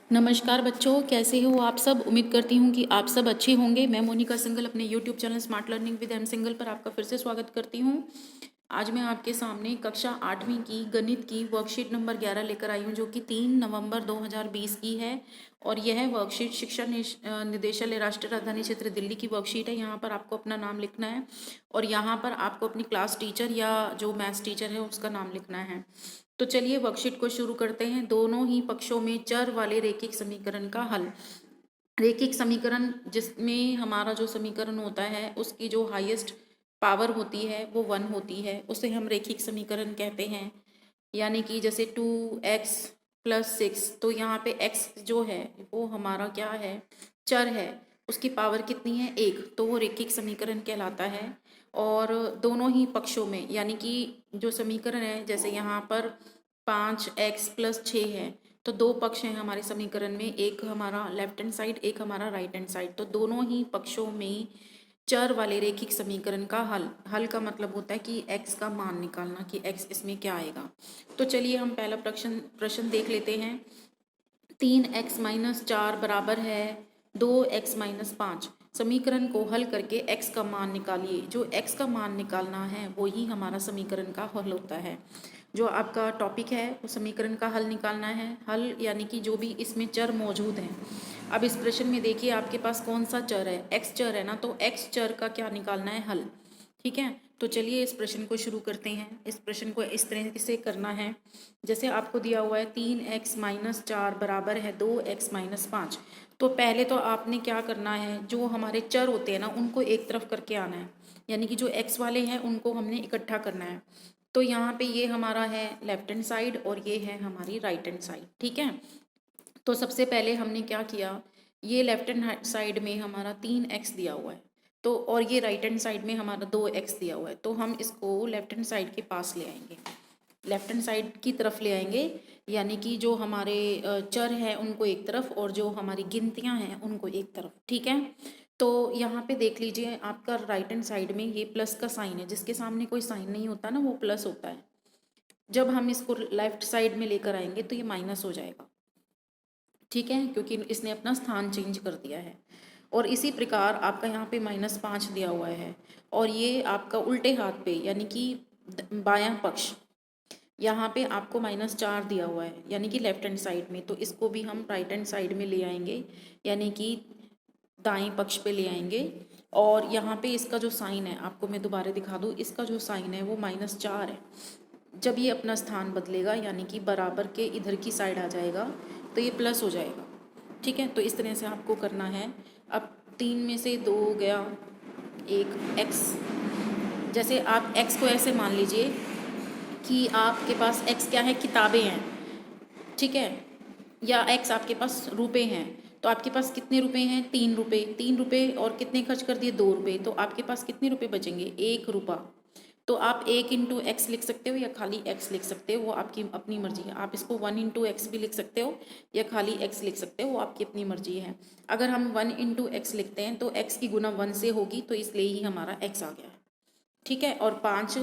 नमस्कार बच्चों, कैसे हो आप सब। उम्मीद करती हूँ कि आप सब अच्छे होंगे। मैं मोनिका सिंघल अपने YouTube channel smart learning with M Singhal पर आपका फिर से स्वागत करती हूँ। आज मैं आपके सामने कक्षा 8वीं की गणित की वर्कशीट नंबर 11 लेकर आई हूँ, जो कि 3 नवंबर 2020 की है। और यह वर्कशीट शिक्षा निदेशालय राष्ट्रीय राजधानी क्षेत्र दिल्ली की वर्कशीट है। यहाँ पर आपको अपना नाम लिखना है और यहाँ पर आपको अपनी क्लास टीचर या जो मैथ्स टीचर है उसका नाम लिखना है। तो चलिए वर्कशीट को शुरू करते हैं। दोनों ही पक्षों में चर वाले रैखिक समीकरण का हल। रैखिक समीकरण जिसमें हमारा जो समीकरण होता है उसकी जो हाईएस्ट पावर होती है वो 1 होती है, उसे हम रैखिक समीकरण कहते हैं। यानी कि जैसे 2x+6, तो यहाँ पे x जो है वो हमारा क्या है, चर है। उसकी पावर कितनी है, 1, तो वो रैखिक समीकरण कहलाता है। और दोनों ही पक्षों में, यानी कि जो समीकरण है, जैसे यहाँ पर 5x+6 है, तो दो पक्ष हैं हमारे समीकरण में, एक हमारा लेफ्ट हैंड साइड, एक हमारा राइट हैंड साइड। तो दोनों ही पक्षों में चर वाले रैखिक समीकरण का हल का मतलब होता है कि x का मान निकालना, कि x इसमें क्या आएगा। तो चलिए हम पहला प्रश्न देख लेते हैं। 3x-4 बराबर है 2x-5। समीकरण को हल करके x का मान निकालिए। जो x का मान निकालना है वो ही हमारा समीकरण का हल होता है। जो आपका टॉपिक है वो समीकरण का हल निकालना है। हल यानी कि जो भी इसमें चर मौजूद हैं। अब इस प्रश्न में देखिए आपके पास कौन सा चर है, x चर है ना, तो x चर का क्या निकालना है, हल। ठीक है, तो चलिए इस प्रश्न को शुरू करते हैं। इस प्रश्न को इस तरह से करना है, जैसे आपको दिया हुआ है 3x-4 बराबर है 2x-5। तो पहले तो आपने क्या करना है, जो हमारे चर होते हैं ना उनको एक तरफ करके आना है, यानी कि जो x वाले हैं उनको हमने इकट्ठा करना है। तो यहाँ पे ये हमारा है लेफ्ट हैंड साइड और ये है हमारी राइट हैंड साइड। ठीक है, तो सबसे पहले हमने क्या किया, ये लेफ्ट हैंड साइड में हमारा 3x दिया हुआ है, तो और ये राइट हैंड साइड में हमारा 2x दिया हुआ है, तो हम इसको लेफ्ट हैंड साइड के पास ले आएंगे, लेफ्ट हैंड साइड की तरफ ले आएंगे। यानी कि जो हमारे चर हैं उनको एक तरफ और जो हमारी गिनतियां हैं उनको एक तरफ। ठीक है, तो यहाँ पे देख लीजिए आपका राइट हैंड साइड में ये प्लस का साइन है, जिसके सामने कोई साइन नहीं होता ना वो प्लस होता है। जब हम इसको लेफ्ट साइड में लेकर आएंगे तो ये माइनस हो जाएगा। ठीक है, क्योंकि इसने अपना स्थान चेंज कर दिया है। और इसी प्रकार आपका यहाँ पे -5 दिया हुआ है और ये आपका उल्टे हाथ पे यानी कि बायां पक्ष, यहाँ पे आपको -4 दिया हुआ है यानी कि लेफ्ट हैंड साइड में, तो इसको भी हम राइट हैंड साइड में ले आएंगे, यानी कि दाएं पक्ष पे ले आएंगे। और यहाँ पे इसका जो साइन है, आपको मैं दोबारा दिखा दूँ, इसका जो साइन है वो -4 है। जब ये अपना स्थान बदलेगा यानी कि बराबर के इधर की साइड आ जाएगा तो ये प्लस हो जाएगा। ठीक है, तो इस तरह से आपको करना है। अब 3 में से 2 गया, एक x, जैसे आप x को ऐसे मान लीजिए कि आपके पास x क्या है, किताबें हैं। ठीक है, या x आपके पास रुपए हैं, तो आपके पास कितने रुपए हैं, 3 रुपये। 3 रुपये और कितने खर्च कर दिए, 2 रुपये, तो आपके पास कितने रुपए बचेंगे, 1 रुपया। तो आप 1 इंटू एक्स लिख सकते हो या खाली x लिख सकते हो, वो आपकी अपनी मर्जी है। आप इसको 1 इंटू एक्स भी लिख सकते हो या खाली x लिख सकते हो, वो आपकी अपनी मर्जी है। अगर हम 1 इंटू एक्स लिखते हैं तो x की गुना 1 से होगी, तो इसलिए ही हमारा x आ गया है। ठीक है, और 5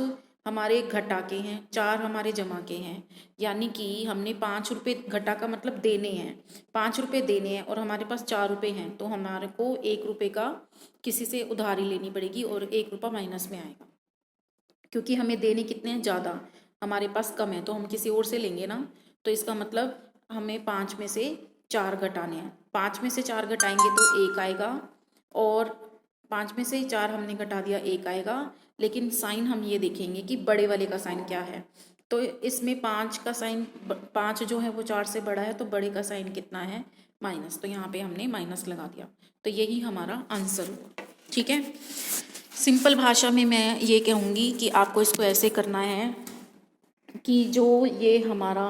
हमारे घटा के हैं, 4 हमारे जमा के हैं, यानी कि हमने 5 रुपये, घटा का मतलब देने हैं, 5 रुपये देने हैं और हमारे पास 4 रुपये हैं, तो हमारे को 1 रुपये का किसी से उधारी लेनी पड़ेगी और 1 रुपया माइनस में आएगा। क्योंकि हमें देने कितने हैं, ज़्यादा, हमारे पास कम है, तो हम किसी और से लेंगे ना। तो इसका मतलब हमें 5 में से 4 घटाने हैं। 5 में से 4 घटाएंगे तो 1 आएगा, और 5 में से 4 हमने घटा दिया, 1 आएगा। लेकिन साइन हम ये देखेंगे कि बड़े वाले का साइन क्या है। तो इसमें 5 का साइन, 5 जो है वो 4 से बड़ा है, तो बड़े का साइन कितना है, माइनस, तो यहाँ पे हमने माइनस लगा दिया। तो यही हमारा आंसर हुआ। ठीक है, सिंपल भाषा में मैं ये कहूँगी कि आपको इसको ऐसे करना है कि जो ये हमारा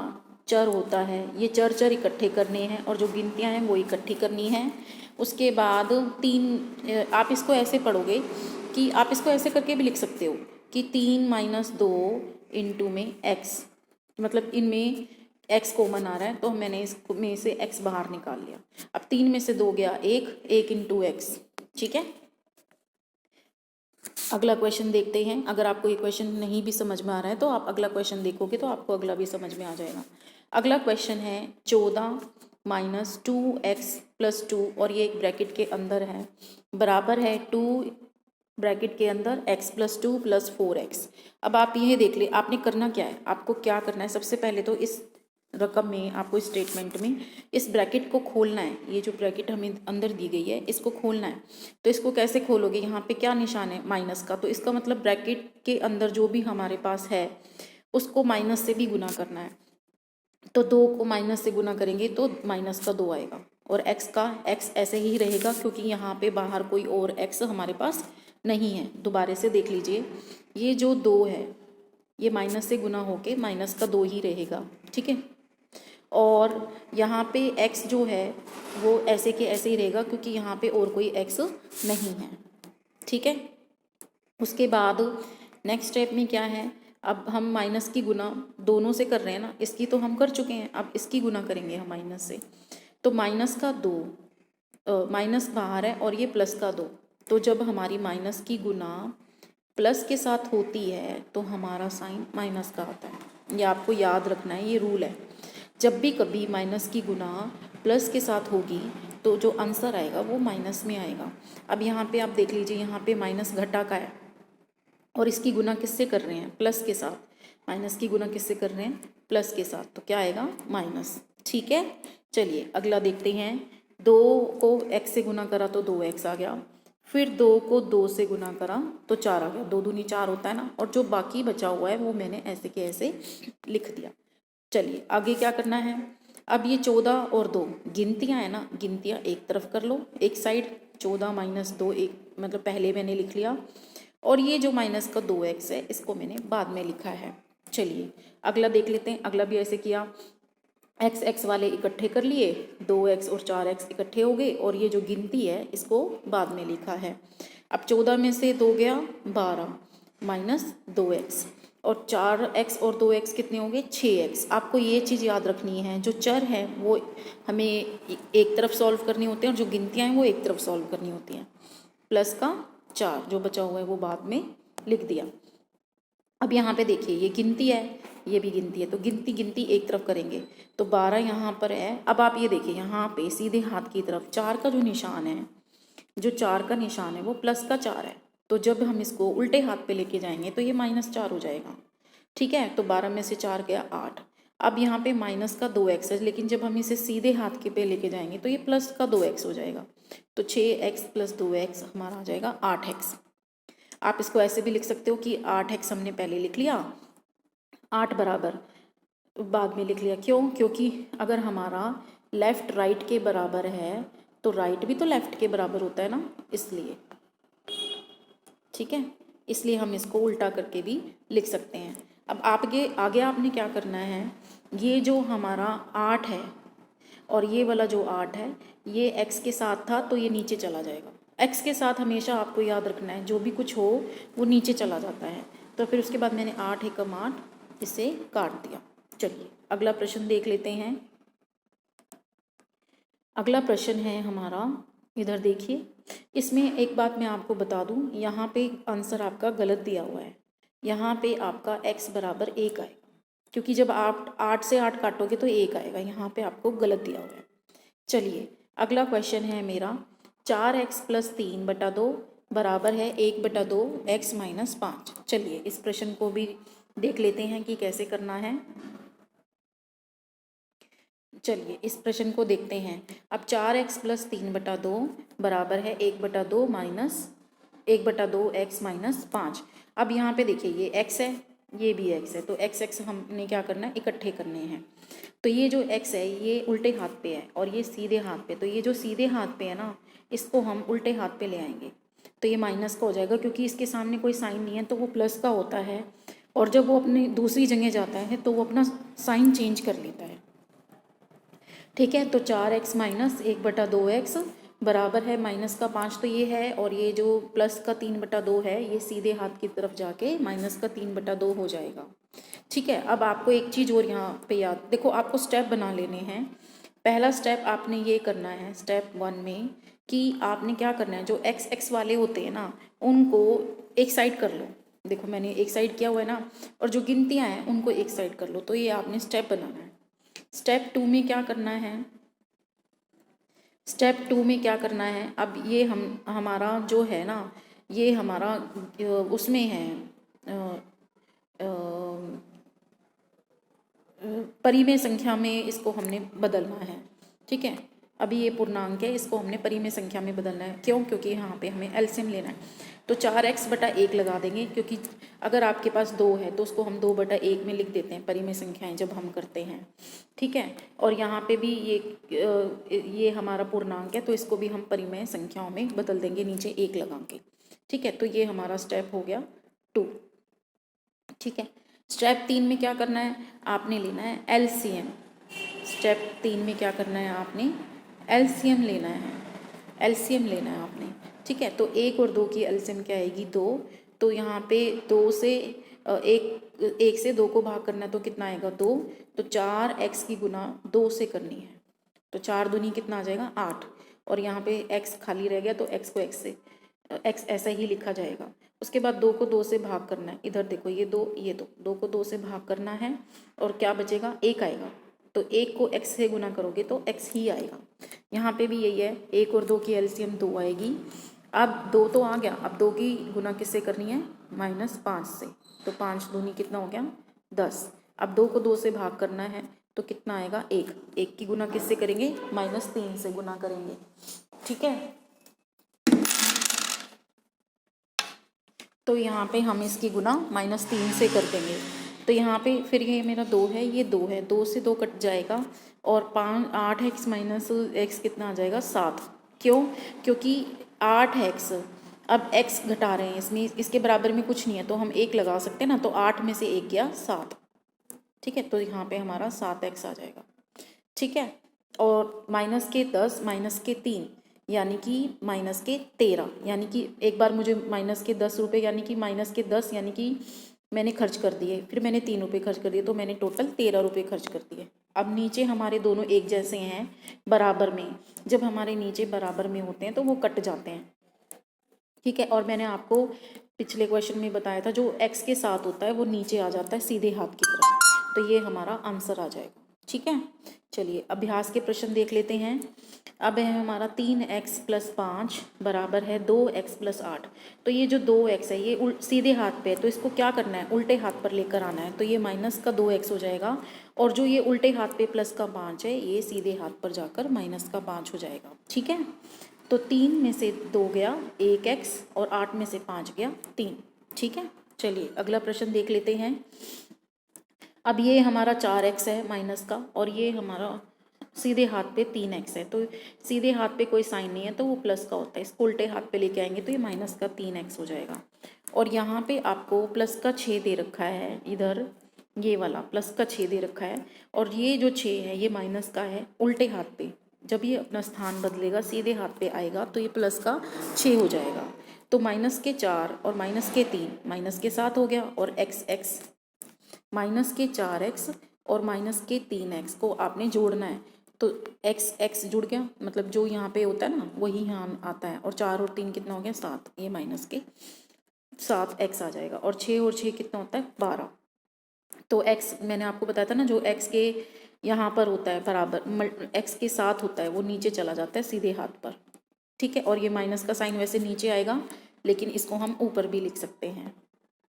चर होता है, ये चर इकट्ठे करने हैं और जो गिनतियाँ हैं वो इकट्ठी करनी हैं। उसके बाद 3, आप इसको ऐसे पढ़ोगे कि आप इसको ऐसे करके भी लिख सकते हो कि 3-2 इंटू में x, मतलब इनमें x कॉमन आ रहा है, तो मैंने इसको में से x बाहर निकाल लिया। अब 3 में से 2 गया, 1 इंटू एक्स। ठीक है, अगला क्वेश्चन देखते हैं। अगर आपको ये क्वेश्चन नहीं भी समझ में आ रहा है तो आप अगला क्वेश्चन देखोगे तो आपको अगला भी समझ में आ जाएगा। अगला क्वेश्चन है 14 माइनस 2x+2 और ये एक ब्रैकेट के अंदर है बराबर है 2 ब्रैकेट के अंदर x+2 + 4x। अब आप ये देख ले, आपने करना क्या है, आपको क्या करना है, सबसे पहले तो इस रकम में आपको स्टेटमेंट में इस ब्रैकेट को खोलना है। ये जो ब्रैकेट हमें अंदर दी गई है इसको खोलना है। तो इसको कैसे खोलोगे, यहाँ पे क्या निशान है माइनस का, तो इसका मतलब ब्रैकेट के अंदर जो भी हमारे पास है उसको माइनस से भी गुना करना है। तो 2 को माइनस से गुना करेंगे तो माइनस का 2 आएगा और x का x ऐसे ही रहेगा क्योंकि यहाँ पे बाहर कोई और x हमारे पास नहीं है। दोबारा से देख लीजिए, ये जो 2 है ये माइनस से गुना होके माइनस का 2 ही रहेगा, ठीक है। और यहाँ पे x जो है वो ऐसे के ऐसे ही रहेगा क्योंकि यहाँ पे और कोई x नहीं है, ठीक है। उसके बाद नेक्स्ट स्टेप में क्या है, अब हम माइनस की गुना दोनों से कर रहे हैं ना, इसकी तो हम कर चुके हैं, अब इसकी गुना करेंगे हम माइनस से। तो माइनस का 2 माइनस बाहर है और ये प्लस का 2, तो जब हमारी माइनस की गुना प्लस के साथ होती है तो हमारा साइन माइनस का आता है। ये आपको याद रखना है, ये रूल है। जब भी कभी माइनस की गुना प्लस के साथ होगी तो जो आंसर आएगा वो माइनस में आएगा। अब यहाँ पे आप देख लीजिए, यहाँ पे माइनस घटा का है और इसकी गुना किससे कर रहे हैं, प्लस के साथ। माइनस की गुना किससे कर रहे हैं, प्लस के साथ, तो क्या आएगा माइनस, ठीक है। चलिए अगला देखते हैं। 2 को x से गुना करा तो 2x आ गया, फिर 2 को 2 से गुना करा तो 4 आ गया, 2 दूनी 4 होता है ना, और जो बाकी बचा हुआ है वो मैंने ऐसे के ऐसे लिख दिया। चलिए आगे क्या करना है, अब ये 14 और 2 गिनतियाँ हैं ना, गिनतियाँ एक तरफ कर लो, एक साइड 14 - 2 एक मतलब पहले मैंने लिख लिया, और ये जो माइनस का 2x है इसको मैंने बाद में लिखा है। चलिए अगला देख लेते हैं, अगला भी ऐसे किया, x वाले इकट्ठे कर लिए, 2x और 4x इकट्ठे हो गए, और ये जो गिनती है इसको बाद में लिखा है। अब 14 में से 2 गया 12 माइनस 2x, और 4x और 2x कितने होंगे 6x। आपको ये चीज़ याद रखनी है, जो चर है वो हमें एक तरफ सॉल्व करनी होती है और जो गिनतियाँ हैं वो एक तरफ सॉल्व करनी होती हैं। प्लस का 4 जो बचा हुआ है वो बाद में लिख दिया। अब यहाँ पे देखिए ये गिनती है, ये भी गिनती है, तो गिनती गिनती एक तरफ करेंगे तो 12 यहाँ पर है। अब आप ये देखिए यहाँ पे सीधे हाथ की तरफ 4 का जो निशान है, जो 4 का निशान है वो प्लस का 4 है, तो जब हम इसको उल्टे हाथ पे लेके जाएंगे तो ये -4 हो जाएगा, ठीक है। तो 12 में से 4 गया 8। अब यहाँ पे माइनस का 2x है, लेकिन जब हम इसे सीधे हाथ के पे लेके जाएंगे तो ये प्लस का 2x हो जाएगा, तो 6x + 2x हमारा आ जाएगा 8x। आप इसको ऐसे भी लिख सकते हो कि 8x हमने पहले लिख लिया, 8 बराबर बाद में लिख लिया। क्यों, क्योंकि अगर हमारा लेफ़्ट राइट के बराबर है तो राइट भी तो लेफ़्ट के बराबर होता है ना, इसलिए, ठीक है, इसलिए हम इसको उल्टा करके भी लिख सकते हैं। अब आगे आगे आपने क्या करना है, ये जो हमारा 8 है और ये वाला जो 8 है ये x के साथ था तो ये नीचे चला जाएगा। x के साथ हमेशा आपको याद रखना है जो भी कुछ हो वो नीचे चला जाता है। तो फिर उसके बाद मैंने 8 × 8 इसे काट दिया। चलिए अगला प्रश्न देख लेते हैं। अगला प्रश्न है हमारा, इधर देखिए, इसमें एक बात मैं आपको बता दूं, यहाँ पे आंसर आपका गलत दिया हुआ है। यहाँ पे आपका x बराबर 1 आएगा, क्योंकि जब आप 8 से 8 काटोगे तो 1 आएगा, यहाँ पे आपको गलत दिया हुआ है। चलिए अगला क्वेश्चन है मेरा, 4x + 3/2 बराबर है 1/2 x - 5। चलिए इस प्रश्न को भी देख लेते हैं कि कैसे करना है। चलिए इस प्रश्न को देखते हैं। अब 4x + 3/2 बराबर है 1/2 - 1/2 x - 5। अब यहाँ पे देखिए ये x है, ये भी x है, तो x हमने क्या करना है, इकट्ठे करने हैं। तो ये जो x है ये उल्टे हाथ पे है और ये सीधे हाथ पे, तो ये जो सीधे हाथ पे है ना इसको हम उल्टे हाथ पे ले आएंगे तो ये माइनस का हो जाएगा, क्योंकि इसके सामने कोई साइन नहीं है तो वो प्लस का होता है, और जब वो अपनी दूसरी जगह जाता है तो वो अपना साइन चेंज कर लेता है, ठीक है। तो 4x - 1/2 x बराबर है माइनस का 5, तो ये है, और ये जो प्लस का 3/2 है ये सीधे हाथ की तरफ जाके माइनस का 3/2 हो जाएगा, ठीक है। अब आपको एक चीज़ और यहाँ पे याद, देखो आपको स्टेप बना लेने हैं। पहला स्टेप आपने ये करना है स्टेप 1 में कि आपने क्या करना है, जो x वाले होते हैं ना उनको एक साइड कर लो। देखो मैंने एक साइड किया हुआ है ना, और जो गिनतियाँ हैं उनको एक साइड कर लो, तो ये आपने स्टेप बनाना है। स्टेप 2 में क्या करना है, स्टेप 2 में क्या करना है, अब ये हमारा जो है ना, ये हमारा उसमें है परिमेय संख्या में इसको हमने बदलना है। ठीक है, अभी ये पूर्णांक है, इसको हमने परिमेय संख्या में बदलना है। क्यों? क्योंकि यहाँ पे हमें एलसीएम लेना है। तो 4x/1 लगा देंगे, क्योंकि अगर आपके पास 2 है तो उसको हम 2/1 में लिख देते हैं परिमेय संख्याएं जब हम करते हैं। ठीक है, और यहाँ पे भी ये हमारा पूर्णांक है, तो इसको भी हम परिमेय संख्याओं में बदल देंगे नीचे 1 लगा के। ठीक है, तो ये हमारा स्टेप हो गया 2। ठीक है, स्टेप 3 में क्या करना है, आपने लेना है एलसीएम। स्टेप 3 में क्या करना है, आपने एलसीएम लेना है, एलसीएम लेना है आपने। ठीक है, तो 1 और 2 की एलसीएम क्या आएगी, 2। तो यहाँ पे 2 से 1 से 2 को भाग करना है तो कितना आएगा, 2। तो 4x की गुना 2 से करनी है, तो 4 दूनी कितना आ जाएगा, 8। और यहाँ पे x खाली रह गया तो x को x ऐसा ही लिखा जाएगा। उसके बाद 2 को 2 से भाग करना है, इधर देखो ये 2 ये 2 को 2 से भाग करना है और क्या बचेगा, 1 आएगा। तो 1 को x से गुना करोगे तो x ही आएगा। यहाँ पे भी यही है, 1 और 2 की एलसीएम 2 आएगी। अब 2 तो आ गया, अब 2 की गुना किससे करनी है, -5 से। तो 5 दूनी कितना हो गया, 10। अब 2 को 2 से भाग करना है तो कितना आएगा, 1। 1 की गुना किससे करेंगे, -3 से गुना करेंगे। ठीक है, तो यहाँ पे हम इसकी गुना -3 से कर देंगे। तो यहाँ पे फिर ये मेरा 2 है, ये 2 है, 2 से 2 कट जाएगा और 8x - x कितना आ जाएगा, 7। क्यों? क्योंकि 8x, अब x घटा रहे हैं इसमें, इसके बराबर में कुछ नहीं है तो हम 1 लगा सकते हैं ना, तो 8 में से 1 गया 7। ठीक है, तो यहाँ पे हमारा 7x आ जाएगा। ठीक है, और -10 -3 यानी कि -13, यानी कि एक बार मुझे -10 रुपये यानी कि -10 यानी कि मैंने खर्च कर दिए, फिर मैंने 3 रुपये खर्च कर दिए, तो मैंने टोटल 13 रुपये खर्च कर दिए। अब नीचे हमारे दोनों एक जैसे हैं, बराबर में। जब हमारे नीचे बराबर में होते हैं तो वो कट जाते हैं। ठीक है, और मैंने आपको पिछले क्वेश्चन में बताया था, जो x के साथ होता है वो नीचे आ जाता है सीधे हाथ की तरफ। तो ये हमारा आंसर आ जाएगा। ठीक है, चलिए अभ्यास के प्रश्न देख लेते हैं। अब है हमारा 3x + 5 बराबर है 2x + 8। तो ये जो 2x है ये सीधे हाथ पे है, तो इसको क्या करना है, उल्टे हाथ पर लेकर आना है। तो ये -2x हो जाएगा, और जो ये उल्टे हाथ पे +5 है ये सीधे हाथ पर जाकर -5 हो जाएगा। ठीक है, तो 3 में से 2 गया 1x और 8 में से 5 गया 3। ठीक है, चलिए अगला प्रश्न देख लेते हैं। अब ये हमारा 4x है माइनस का, और ये हमारा सीधे हाथ पे 3x है। तो सीधे हाथ पे कोई साइन नहीं है तो वो प्लस का होता है, इसको उल्टे हाथ पे लेके आएंगे तो ये -3x हो जाएगा। और यहाँ पे आपको प्लस का 6 दे रखा है, इधर ये वाला प्लस का 6 दे रखा है, और ये जो 6 है ये माइनस का है उल्टे हाथ पे। जब ये अपना स्थान बदलेगा सीधे हाथ पे आएगा तो ये प्लस का 6 हो जाएगा। तो -4 और -3 -7 हो गया, और x -4x और -3x को आपने जोड़ना है। तो x जुड़ गया, मतलब जो यहाँ पे होता है ना वही यहाँ आता है, और 4 और 3 कितना हो गया, 7। ये -7x आ जाएगा, और 6 और 6 कितना होता है, 12। तो x मैंने आपको बताया था ना, जो x के यहाँ पर होता है बराबर, x के साथ होता है वो नीचे चला जाता है सीधे हाथ पर। ठीक है, और ये माइनस का साइन वैसे नीचे आएगा, लेकिन इसको हम ऊपर भी लिख सकते हैं।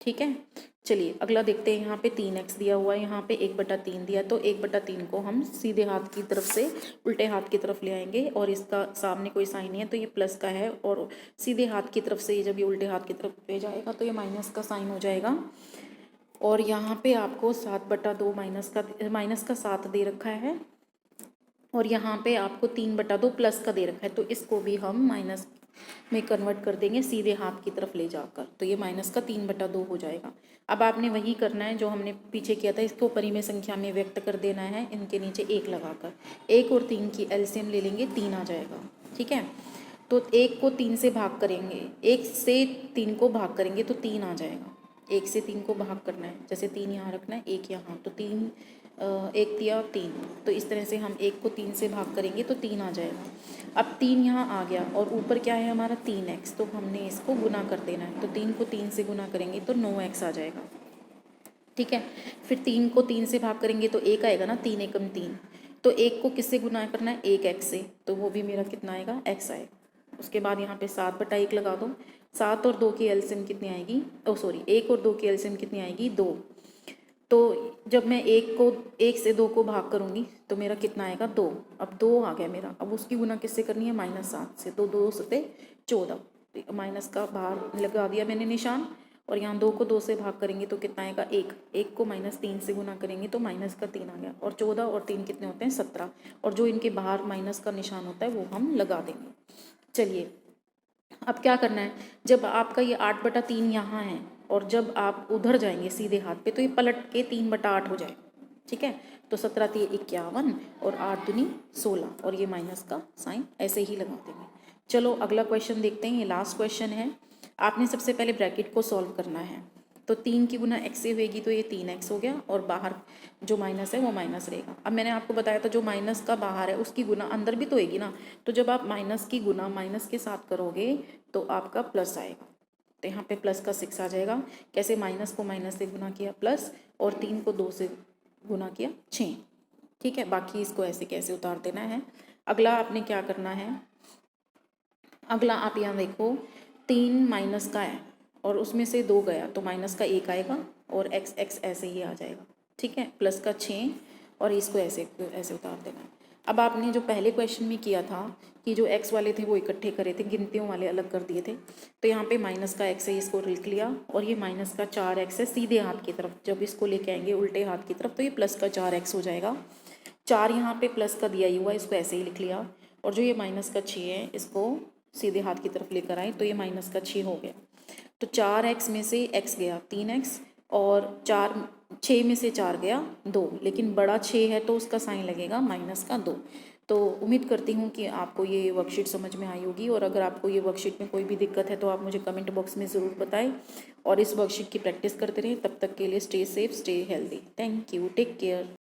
ठीक है, चलिए अगला देखते हैं। यहाँ पे 3x दिया हुआ है, यहाँ पे 1/3 दिया है, तो 1/3 को हम सीधे हाथ की तरफ से उल्टे हाथ की तरफ ले आएंगे, और इसका सामने कोई साइन नहीं है तो ये प्लस का है, और सीधे हाथ की तरफ से जब ये उल्टे हाथ की तरफ ले जाएगा तो ये माइनस का साइन हो जाएगा। और यहाँ पे आपको 7/2 माइनस का 7 दे रखा है, और यहाँ पे आपको 3/2 प्लस का दे रखा है, तो इसको भी हम माइनस में कन्वर्ट कर देंगे सीधे हाथ की तरफ ले जाकर, तो ये -3/2 हो जाएगा। अब आपने वही करना है जो हमने पीछे किया था, इसको परिमेय संख्या में व्यक्त कर देना है, इनके नीचे 1 लगाकर। 1 और 3 की एलसीएम ले लेंगे, 3 आ जाएगा। ठीक है, तो 1 को 3 से भाग करेंगे, 1 से 3 को भाग करेंगे तो 3 आ जाएगा। 1 से 3 को भाग करना है, जैसे 3 यहाँ रखना है, 1 यहाँ, तो 3 1 दिया 3, तो इस तरह से हम 1 को 3 से भाग करेंगे तो 3 आ जाएगा। अब 3 यहाँ आ गया, और ऊपर क्या है हमारा 3x, तो हमने इसको गुना कर देना है, तो 3 को 3 से गुना करेंगे तो 9x आ जाएगा। ठीक है, फिर 3 को 3 से भाग करेंगे तो 1 आएगा ना, 3 एकम 3, तो एक को किससे गुना करना है, एक एक्स से, तो वो भी मेरा कितना आएगा, एक्स आएगा। उसके बाद यहाँ पे 7/1 लगा दो। 7 और 2 की एलसीएम कितनी आएगी, 1 और 2 की एलसीएम कितनी आएगी, 2। तो जब मैं एक से 2 को भाग करूँगी तो मेरा कितना आएगा, 2। अब 2 आ गया मेरा, अब उसकी गुना किससे करनी है, -7 से। तो 2 सते 14, माइनस का बाहर लगा दिया मैंने निशान। और यहाँ 2 को 2 से भाग करेंगे तो कितना आएगा, 1। 1 को -3 से गुना करेंगे तो माइनस का 3 आ गया। और 14 और 3 कितने होते हैं, 17। और जो इनके बाहर माइनस का निशान होता है वो हम लगा देंगे। चलिए अब क्या करना है, जब आपका ये 8/3 यहाँ है और जब आप उधर जाएंगे सीधे हाथ पे तो ये पलट के 3/8 हो जाए, ठीक है। तो 17 × 51 और 8 दूनी 16 और ये माइनस का साइन ऐसे ही लगा देंगे। चलो अगला क्वेश्चन देखते हैं, ये लास्ट क्वेश्चन है। आपने सबसे पहले ब्रैकेट को सॉल्व करना है। तो 3 की गुना x से होगी तो ये 3x हो गया और बाहर जो माइनस है वो माइनस रहेगा। अब मैंने आपको बताया था जो माइनस का बाहर है उसकी गुना अंदर भी तो होगी ना, तो जब आप माइनस की गुना माइनस के साथ करोगे तो आपका प्लस आएगा। तो यहाँ पे प्लस का 6 आ जाएगा। कैसे, माइनस को माइनस से गुना किया प्लस, और 3 को 2 से गुना किया 6, ठीक है। बाकी इसको ऐसे कैसे उतार देना है। अगला आपने क्या करना है, अगला आप यहाँ देखो 3 माइनस का है और उसमें से 2 गया तो माइनस का 1 आएगा और x ऐसे ही आ जाएगा, ठीक है। प्लस का 6 और इसको ऐसे ऐसे उतार देना है। अब आपने जो पहले क्वेश्चन में किया था कि जो x वाले थे वो इकट्ठे करे थे, गिनतियों वाले अलग कर दिए थे, तो यहाँ पे माइनस का x है, इसको लिख लिया। और ये माइनस का 4x है सीधे हाथ की तरफ, जब इसको लेके आएंगे उल्टे हाथ की तरफ तो ये प्लस का 4x हो जाएगा। 4 यहाँ पे प्लस का दिया ही हुआ, इसको ऐसे ही लिख लिया। और जो ये माइनस का 6 है इसको सीधे हाथ की तरफ लेकर आए तो ये माइनस का 6 हो गया। तो 4x में से x गया 3x और 6 में से 4 गया 2, लेकिन बड़ा 6 है तो उसका साइन लगेगा माइनस का 2। तो उम्मीद करती हूँ कि आपको ये वर्कशीट समझ में आई होगी। और अगर आपको ये वर्कशीट में कोई भी दिक्कत है तो आप मुझे कमेंट बॉक्स में ज़रूर बताएं और इस वर्कशीट की प्रैक्टिस करते रहें। तब तक के लिए stay safe, stay healthy. Thank you, take care.